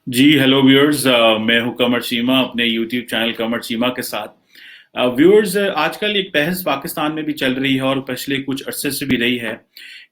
जी hello viewers, मैं हूं कमर चीमा अपने यूट्यूब चैनल कमर चीमा के साथ। व्यूअर्स, आजकल एक बहस पाकिस्तान में भी चल रही है और पिछले कुछ अरसे से भी रही है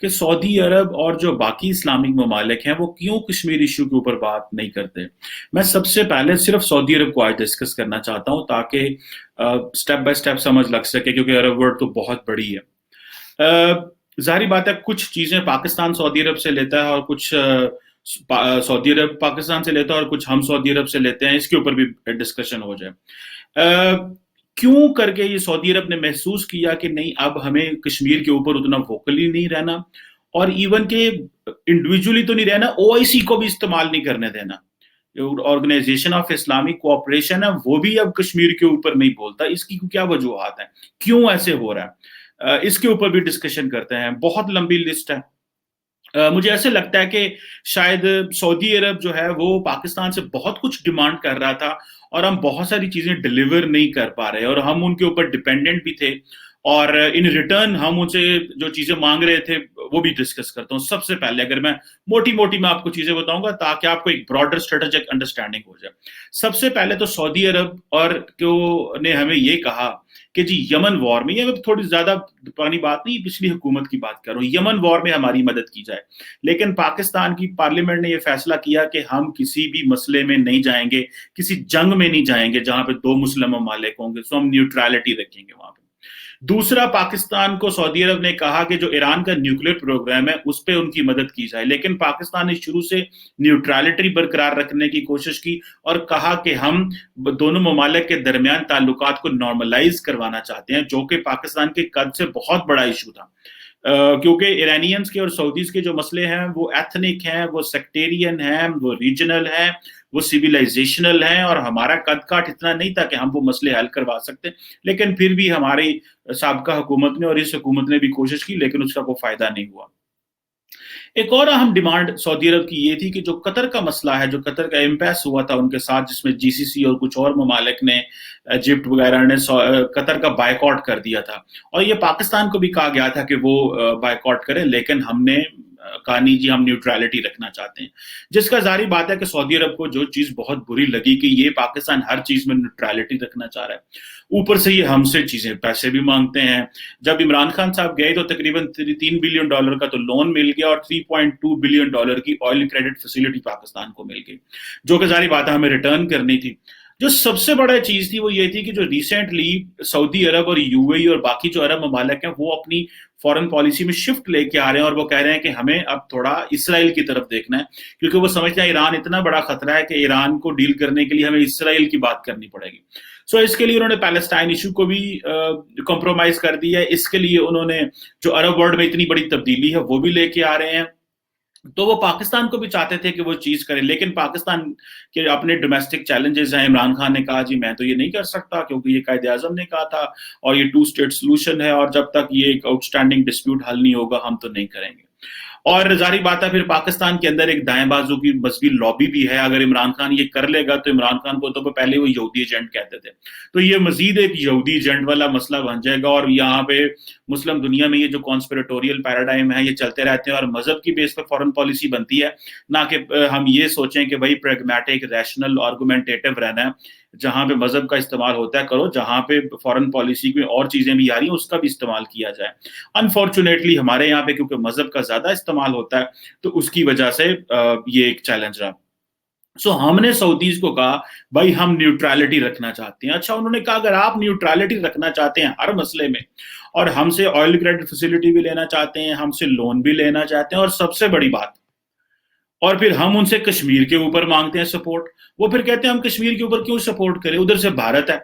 कि सऊदी अरब और जो बाकी इस्लामिक ममालिक हैं वो क्यों कश्मीर इशू के ऊपर बात नहीं करते। मैं सबसे पहले सिर्फ सऊदी अरब को आज डिस्कस करना चाहता हूं ताकि स्टेप बाय स्टेप समझ लग सके, क्योंकि अरब वर्ल्ड तो बहुत बड़ी है। जाहिर बात है, कुछ चीजें पाकिस्तान सऊदी अरब से लेता है और कुछ सऊदी अरब पाकिस्तान से लेता है और कुछ हम सऊदी अरब से लेते हैं। इसके ऊपर भी डिस्कशन हो जाए। क्यों करके ये सऊदी अरब ने महसूस किया कि नहीं, अब हमें कश्मीर के ऊपर उतना वोकली नहीं रहना, और इवन के इंडिविजुअली तो नहीं रहना, ओआईसी को भी इस्तेमाल नहीं करने देना। ऑर्गेनाइजेशन ऑफ इस्लामिक कोऑपरेशन है, वो भी अब कश्मीर के ऊपर नहीं बोलता। इसकी क्या वजूहत है, क्यों ऐसे हो रहा है? इसके ऊपर भी डिस्कशन करते हैं। बहुत लंबी लिस्ट है। मुझे ऐसे लगता है कि शायद सऊदी अरब जो है वो पाकिस्तान से बहुत कुछ डिमांड कर रहा था और हम बहुत सारी चीजें डिलीवर नहीं कर पा रहे, और हम उनके ऊपर डिपेंडेंट भी थे, और इन रिटर्न हम उनसे जो चीजें मांग रहे थे वो भी डिस्कस करता हूँ। सबसे पहले अगर मैं मोटी मोटी मैं आपको चीजें बताऊंगा ताकि आपको एक ब्रॉडर स्ट्रेटेजिक अंडरस्टैंडिंग हो जाए। सबसे पहले तो सऊदी अरब और को ने हमें ये कहा कि जी यमन वॉर में, ये थोड़ी ज्यादा पुरानी बात नहीं, पिछली हुकूमत की बात कर रहा हूँ, यमन वॉर में हमारी मदद की जाए। लेकिन पाकिस्तान की पार्लियामेंट ने यह फैसला किया कि हम किसी भी मसले में नहीं जाएंगे, किसी जंग में नहीं जाएंगे जहां पे दो मुस्लिम ममालिक होंगे, तो हम न्यूट्रलिटी रखेंगे वहां पे। दूसरा, पाकिस्तान को सऊदी अरब ने कहा कि जो ईरान का न्यूक्लियर प्रोग्राम है उस पर उनकी मदद की जाए, लेकिन पाकिस्तान ने शुरू से न्यूट्रलिटी बरकरार रखने की कोशिश की और कहा कि हम दोनों ममालिक के दरमियान ताल्लुकात को नॉर्मलाइज करवाना चाहते हैं, जो कि पाकिस्तान के कद से बहुत बड़ा इशू था। क्योंकि ईरानियंस के और सऊदीज के जो मसले हैं वो एथनिक हैं, वो सेक्टेरियन हैं, वो रीजनल हैं, वो सिविलाइजेशनल हैं, और हमारा कद काठ इतना नहीं था कि हम वो मसले हल करवा सकते। लेकिन फिर भी हमारी साबका हुकूमत ने और इस हुकूमत ने भी कोशिश की, लेकिन उसका कोई फायदा नहीं हुआ। एक और अहम डिमांड सऊदी अरब की ये थी कि जो कतर का मसला है, जो कतर का इम्पैस हुआ था उनके साथ, जिसमें जीसीसी और कुछ और ममालिक ने, इजिप्ट वगैरह ने कतर का बायकॉट कर दिया था, और ये पाकिस्तान को भी कहा गया था कि वो बायकॉट करे, लेकिन हमने कहा नहीं जी, हम न्यूट्रलिटी रखना चाहते हैं। जिसका जारी बात है कि सऊदी अरब को जो चीज बहुत बुरी लगी कि ये पाकिस्तान हर चीज में न्यूट्रलिटी रखना चाह रहा है, ऊपर से ये हमसे चीजें पैसे भी मांगते हैं। जब इमरान खान साहब गए तो तकरीबन $3 बिलियन का तो लोन मिल गया और $3.2 बिलियन की ऑयल क्रेडिट फैसिलिटी पाकिस्तान को मिल गई, जो कि जारी बात है हमें रिटर्न करनी थी। जो सबसे बड़ा चीज थी वो ये थी कि जो रिसेंटली सऊदी अरब और यूएई और बाकी जो अरब ममालिक हैं वो अपनी फॉरेन पॉलिसी में शिफ्ट लेके आ रहे हैं, और वो कह रहे हैं कि हमें अब थोड़ा इसराइल की तरफ देखना है, क्योंकि वो समझते हैं ईरान इतना बड़ा खतरा है कि ईरान को डील करने के लिए हमें इसराइल की बात करनी पड़ेगी। इसके लिए उन्होंने पैलेस्टाइन इशू को भी कॉम्प्रोमाइज कर दिया है। इसके लिए उन्होंने जो अरब वर्ल्ड में इतनी बड़ी तब्दीली है वो भी लेके आ रहे हैं। तो वो पाकिस्तान को भी चाहते थे कि वो चीज करे, लेकिन पाकिस्तान के अपने डोमेस्टिक चैलेंजेस हैं। इमरान खान ने कहा जी मैं तो ये नहीं कर सकता, क्योंकि ये कायदे आजम ने कहा था और ये टू स्टेट सोल्यूशन है, और जब तक ये एक आउटस्टैंडिंग डिस्प्यूट हल नहीं होगा हम तो नहीं करेंगे। और जारी बात है फिर पाकिस्तान के अंदर एक दाएं बाजू की मजबूत लॉबी भी है। अगर इमरान खान ये कर लेगा तो इमरान खान को तो पहले वो यहूदी एजेंट कहते थे, तो ये मजीद एक यहूदी एजेंट वाला मसला बन जाएगा। और यहाँ पे मुस्लिम दुनिया में ये जो कॉन्स्पिरेटोरियल पैराडाइम है ये चलते रहते हैं, और मजहब की बेस पर फॉरेन पॉलिसी बनती है, ना कि हम ये सोचें कि भाई प्रैग्मेटिक रैशनल आर्गुमेंटेटिव रहना है। जहां पे मजहब का इस्तेमाल होता है करो, जहां पे फॉरेन पॉलिसी में और चीजें भी आ रही हैं उसका भी इस्तेमाल किया जाए। अनफॉर्चुनेटली हमारे यहाँ पे क्योंकि मजहब का ज्यादा इस्तेमाल होता है, तो उसकी वजह से ये एक चैलेंज रहा। हमने सऊदीज को कहा भाई हम न्यूट्रलिटी रखना चाहते हैं। अच्छा, उन्होंने कहा अगर आप न्यूट्रलिटी रखना चाहते हैं हर मसले में, और हमसे ऑयल क्रेडिट फैसिलिटी भी लेना चाहते हैं, हमसे लोन भी लेना चाहते हैं, और सबसे बड़ी बात, और फिर हम उनसे कश्मीर के ऊपर मांगते हैं सपोर्ट, वो फिर कहते हैं हम कश्मीर के ऊपर क्यों सपोर्ट करें, उधर से भारत है।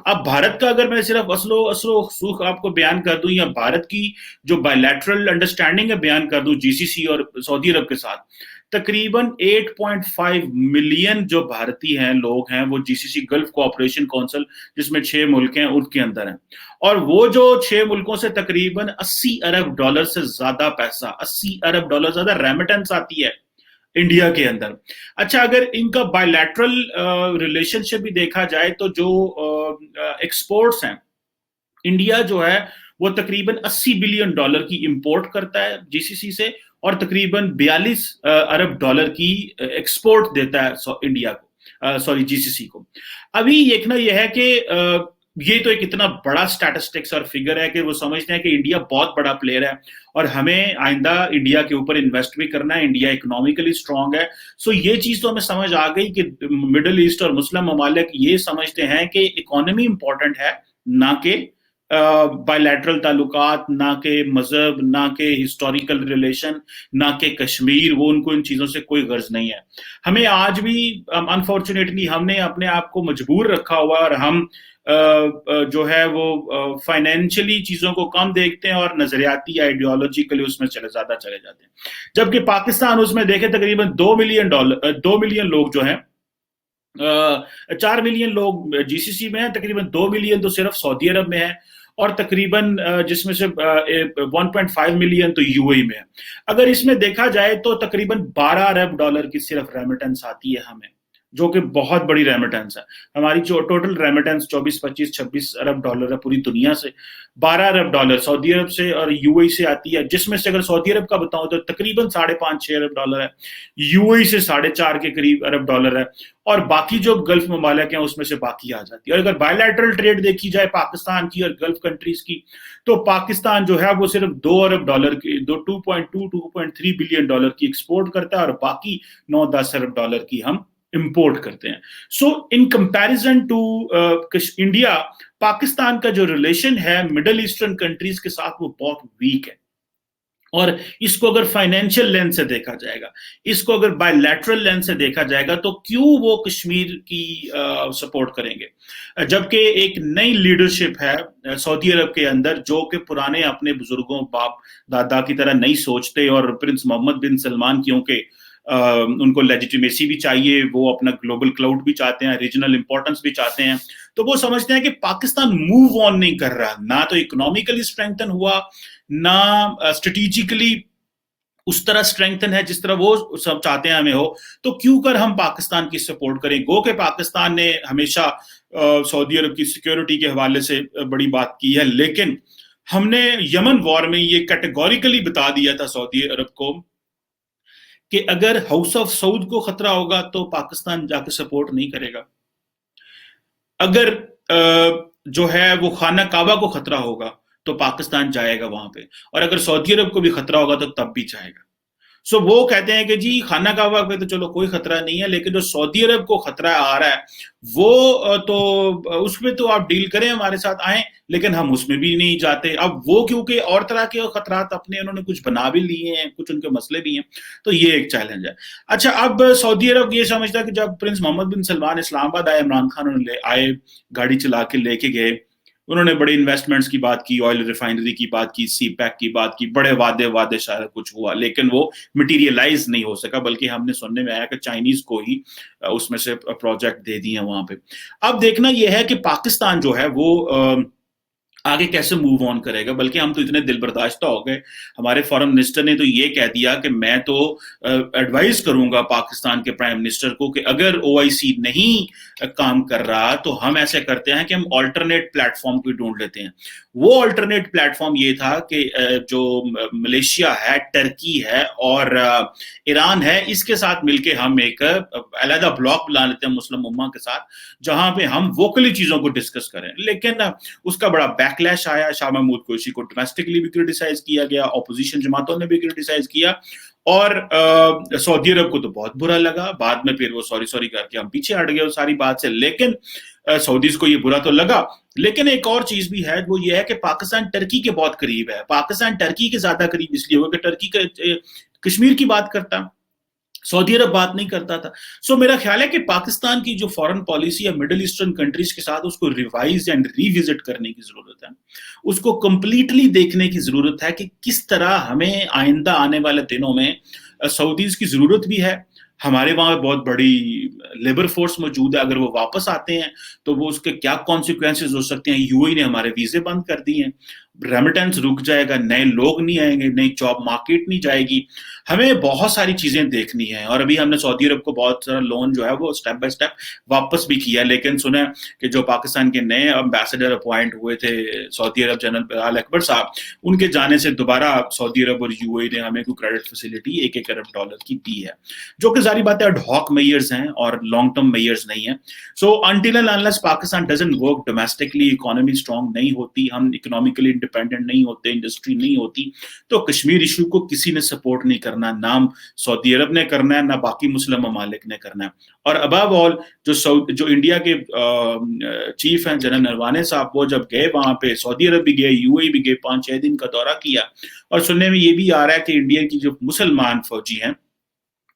अब भारत का अगर मैं सिर्फ असलो असलो सुख आपको बयान कर दूं, या भारत की जो बायलैटरल अंडरस्टैंडिंग है बयान कर दूं जीसीसी और सऊदी अरब के साथ, तकरीबन 8.5 मिलियन जो भारतीय हैं, लोग हैं, वो जीसीसी गल्फ कोऑपरेशन काउंसिल, जिसमें 6 मुल्क हैं, उसके अंदर हैं। और वो जो 6 मुल्कों से तकरीबन $80 अरब से ज्यादा पैसा, $80 अरब ज्यादा रेमिटेंस आती है इंडिया के अंदर। अच्छा, अगर इनका बायलैटरल रिलेशनशिप भी देखा जाए तो जो एक्सपोर्ट्स हैं, इंडिया जो है वो तकरीबन $80 बिलियन की इंपोर्ट करता है जीसीसी से, और तकरीबन 42 अरब डॉलर की एक्सपोर्ट देता है इंडिया को, सॉरी जीसीसी को। अभी देखना यह है कि ये तो एक इतना बड़ा स्टैटिस्टिक्स और फिगर है कि वो समझते हैं कि इंडिया बहुत बड़ा प्लेयर है और हमें आइंदा इंडिया के ऊपर इन्वेस्ट भी करना है, इंडिया इकोनॉमिकली स्ट्रांग है। सो ये चीज तो हमें समझ आ गई कि मिडिल ईस्ट और मुस्लिम ममालिक ये समझते हैं कि इकोनॉमी इंपॉर्टेंट है, ना कि बायलैटरल ताल्लुकात, ना के मजहब, ना के हिस्टोरिकल रिलेशन, ना के कश्मीर। वो उनको इन चीजों से कोई गर्ज नहीं है। हमें आज भी अनफॉर्चुनेटली हमने अपने आप को मजबूर रखा हुआ और हम जो है वो फाइनेंशियली चीजों को कम देखते हैं और नजरियाती आइडियोलॉजिकली उसमें ज्यादा चले जाते हैं। जबकि पाकिस्तान उसमें देखे तकरीबन 2 मिलियन लोग जो हैं, 4 मिलियन लोग जीसीसी में हैं, तकरीबन 2 मिलियन तो सिर्फ सऊदी अरब में है और तकरीबन जिसमें से 1.5 मिलियन तो यूएई में है। अगर इसमें देखा जाए तो तकरीबन 12 अरब डॉलर की सिर्फ रेमिटेंस आती है हमें, जो कि बहुत बड़ी रेमिटेंस है। हमारी जो टोटल रेमिटेंस 24, 25, 26 अरब डॉलर है पूरी दुनिया से। 12 अरब डॉलर सऊदी अरब से और यूएई से आती है, जिसमें से अगर सऊदी अरब का बताऊं तो तकरीबन 5.5-6 अरब डॉलर है, यूएई से 4.5 के करीब अरब डॉलर है, और बाकी जो गल्फ ममालिक हैं उसमें से बाकी आ जाती है। और अगर बायलैटरल ट्रेड देखी जाए पाकिस्तान की और गल्फ कंट्रीज की, तो पाकिस्तान जो है वो सिर्फ 2 अरब डॉलर की 2.3 बिलियन डॉलर की एक्सपोर्ट करता है और बाकी 9-10 अरब डॉलर की हम इंपोर्ट करते हैं। So in comparison to India, Pakistan का जो रिलेशन है मिडिल ईस्टर्न कंट्रीज के साथ वो बहुत वीक है। और इसको अगर फाइनेंशियल लेंस से देखा जाएगा, इसको अगर बायलैटरल लेंस से देखा जाएगा, तो क्यों वो कश्मीर की सपोर्ट करेंगे, जबकि एक नई लीडरशिप है सऊदी अरब के अंदर जो कि पुराने अपने बुजुर्गों बाप दादा की तरह नहीं सोचते। और प्रिंस मोहम्मद बिन सलमान क्योंकि उनको लेजिटिमेसी भी चाहिए, वो अपना ग्लोबल क्लाउड भी चाहते हैं, रीजनल इंपॉर्टेंस भी चाहते हैं, तो वो समझते हैं कि पाकिस्तान मूव ऑन नहीं कर रहा, ना तो इकोनॉमिकली स्ट्रेंथन हुआ, ना स्ट्रेटेजिकली उस तरह स्ट्रेंथन है जिस तरह वो सब चाहते हैं हमें हो, तो क्यों कर हम पाकिस्तान की सपोर्ट करें। गो के पाकिस्तान ने हमेशा सऊदी अरब की सिक्योरिटी के हवाले से बड़ी बात की है, लेकिन हमने यमन वॉर में ये कैटेगोरिकली बता दिया था सऊदी अरब को कि अगर हाउस ऑफ सऊद को खतरा होगा तो पाकिस्तान जाके सपोर्ट नहीं करेगा, अगर जो है वो खाना काबा को खतरा होगा तो पाकिस्तान जाएगा वहां पे, और अगर सऊदी अरब को भी खतरा होगा तो तब भी जाएगा। सो वो कहते हैं कि जी खाना काबा पे तो चलो कोई खतरा नहीं है, लेकिन जो सऊदी अरब को खतरा आ रहा है वो तो उसमें तो आप डील करें, हमारे साथ आए, लेकिन हम उसमें भी नहीं जाते। अब वो क्योंकि और तरह के खतरात अपने उन्होंने कुछ बना भी लिए हैं, कुछ उनके मसले भी हैं, तो ये एक चैलेंज है। अच्छा, अब सऊदी अरब ये समझता है कि जब प्रिंस मोहम्मद बिन सलमान इस्लामाबाद आए, इमरान खान उन्हें आए, गाड़ी चला के लेके गए, उन्होंने बड़े इन्वेस्टमेंट्स की बात की, ऑयल रिफाइनरी की बात की, सी पैक की बात की, बड़े वादे शायद कुछ हुआ, लेकिन वो मटीरियलाइज नहीं हो सका, बल्कि हमने सुनने में आया कि चाइनीज को ही उसमें से प्रोजेक्ट दे दिए वहां पे। अब देखना यह है कि पाकिस्तान जो है वो आगे कैसे मूव ऑन करेगा। बल्कि हम तो इतने दिल बर्दाश्त हो गए, हमारे फॉरेन मिनिस्टर ने तो ये कह दिया कि मैं तो एडवाइस करूंगा पाकिस्तान के प्राइम मिनिस्टर को कि अगर ओआईसी नहीं काम कर रहा तो हम ऐसे करते हैं कि हम ऑल्टरनेट प्लेटफॉर्म को ढूंढ लेते हैं। वो ऑल्टरनेट प्लेटफॉर्म ये था कि जो मलेशिया है, टर्की है और ईरान है, इसके साथ मिलके हम एक अलग ब्लॉक बना लेते हैं मुस्लिम उम्मा के साथ, जहां पे हम वोकली चीजों को डिस्कस करें। लेकिन उसका बड़ा बैकलैश आया, शाह महमूद कुरैशी को डोमेस्टिकली भी क्रिटिसाइज किया गया, ऑपोजिशन जमातों ने भी क्रिटिसाइज किया, और सऊदी अरब को तो बहुत बुरा लगा। बाद में फिर वो सॉरी करके हम पीछे हट गए उस सारी बात से, लेकिन सऊदीज को ये बुरा तो लगा। लेकिन एक और चीज भी है, वो ये है कि पाकिस्तान टर्की के बहुत करीब है। पाकिस्तान टर्की के ज्यादा करीब इसलिए होगा कि टर्की कश्मीर की बात करता, सऊदी अरब बात नहीं करता था। सो मेरा ख्याल है कि पाकिस्तान की जो फॉरेन पॉलिसी है मिडिल ईस्टर्न कंट्रीज के साथ, उसको रिवाइज एंड रिविजिट करने की जरूरत है, उसको कंप्लीटली देखने की जरूरत है कि किस तरह हमें आइंदा आने वाले दिनों में सऊदीज की जरूरत भी है। हमारे वहां बहुत बड़ी लेबर फोर्स मौजूद है, अगर वो वापस आते हैं तो वो उसके क्या कॉन्सिक्वेंसेस हो सकते हैं। यूएई ने हमारे वीजे बंद कर दिए हैं, रेमिटेंस रुक जाएगा, नए लोग नहीं आएंगे, नई जॉब मार्केट नहीं जाएगी। ہمیں بہت ساری چیزیں دیکھنی ہیں، اور ابھی ہم نے سعودی عرب کو بہت سارا لون جو ہے وہ اسٹیپ بائی اسٹیپ واپس بھی کیا، لیکن سنیں کہ جو پاکستان کے نئے امبیسڈر اپوائنٹ ہوئے تھے سعودی عرب، جنرل بلال اکبر صاحب، ان کے جانے سے دوبارہ سعودی عرب اور یو اے نے ہمیں کوئی کریڈٹ فیسلٹی $1 ارب کی دی ہے، جو کہ ظاہری بات ہے اڈ میئرز ہیں اور لانگ ٹرم میئرز نہیں ہیں. So until and unless Pakistan doesn't work domestically, economy strong نہیں ہوتی، ہم اکنامیکلی انڈیپینڈنٹ نہیں ہوتے، انڈسٹری نہیں ہوتی، تو کشمیر ایشو کو کسی نے سپورٹ نہیں کرنا، نہ سعودی عرب نے کرنا ہے، نہ باقی مسلم ممالک نے کرنا ہے. اور ابو آل جو انڈیا کے چیف ہیں جنرل نروانے صاحب، وہ جب گئے وہاں پہ، سعودی عرب بھی گئے، یو اے بھی گئے، 5-6 دن کا دورہ کیا، اور سننے میں یہ بھی آ رہا ہے کہ انڈیا کی جو مسلمان فوجی ہیں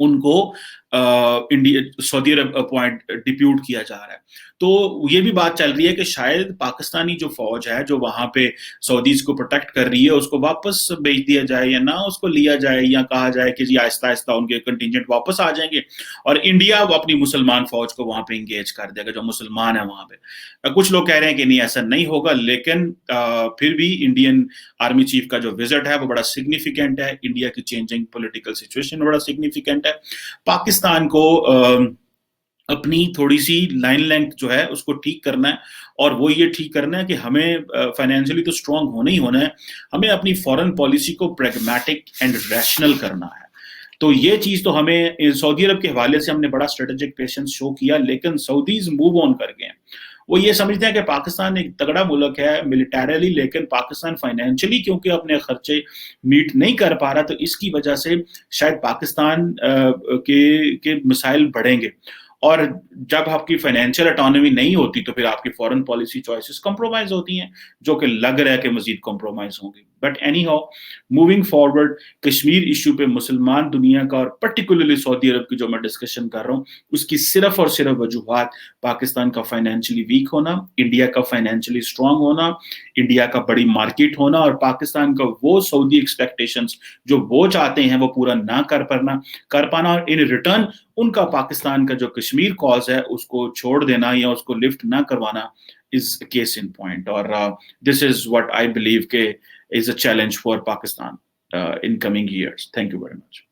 ان کو سعودی عرب اپوائنٹ ڈپیوٹ کیا جا رہا ہے. تو یہ بھی بات چل رہی ہے کہ شاید پاکستانی جو فوج ہے جو وہاں پہ سعودیز کو پروٹیکٹ کر رہی ہے اس کو واپس بھیج دیا جائے، یا نہ اس کو لیا جائے، یا کہا جائے کہ جی آہستہ آہستہ ان کے کنٹینجنٹ واپس آ جائیں گے اور انڈیا اپنی مسلمان فوج کو وہاں پہ انگیج کر دے گا جو مسلمان ہیں وہاں پہ. کچھ لوگ کہہ رہے ہیں کہ نہیں ایسا نہیں ہوگا، لیکن پھر بھی انڈین آرمی چیف کا جو وزٹ ہے وہ بڑا سگنیفیکینٹ ہے، انڈیا کی چینجنگ پولیٹیکل سچویشن بڑا سگنیفیکینٹ ہے. پاکستان کو اپنی تھوڑی سی لائن لینتھ جو ہے اس کو ٹھیک کرنا ہے، اور وہ یہ ٹھیک کرنا ہے کہ ہمیں فائنینشلی تو اسٹرانگ ہونا ہی ہونا ہے، ہمیں اپنی فورن پالیسی کو پریگمیٹک اینڈ ریشنل کرنا ہے. تو یہ چیز تو ہمیں سعودی عرب کے حوالے سے ہم نے بڑا اسٹریٹجک پیشنس شو کیا، لیکن سعودیز موو آن کر گئے ہیں. وہ یہ سمجھتے ہیں کہ پاکستان ایک تگڑا ملک ہے ملیٹریلی، لیکن پاکستان فائنینشلی کیونکہ اپنے خرچے میٹ نہیں کر پا رہا، تو اس کی وجہ سے شاید پاکستان کے مسائل بڑھیں گے. اور جب آپ کی فائنینشیل اٹانومی نہیں ہوتی تو پھر آپ کی فورن پالیسی چوائسز کمپرومائز ہوتی ہیں، جو کہ لگ رہا ہے کہ مزید کمپرومائز ہوں گی. But any how, moving forward, Kashmir issue پہ مسلمان دنیا کا اور پرٹیکولرلی سعودی عرب کی جو میں ڈسکشن کر رہا ہوں، اس کی صرف اور صرف وجوہات پاکستان کا فائنینشلی ویک ہونا، انڈیا کا فائنینشلی اسٹرانگ ہونا، انڈیا کا بڑی مارکیٹ ہونا، اور پاکستان کا وہ سعودی ایکسپیکٹیشنز جو وہ چاہتے ہیں وہ پورا نہ کر پانا، اور ان ریٹرن ان کا پاکستان کا جو کشمیر کاز ہے اس کو چھوڑ دینا یا اس کو لفٹ نہ کروانا از کیس ان پوائنٹ. اور دس از واٹ آئی بلیو کہ is a challenge for Pakistan in coming years. Thank you very much.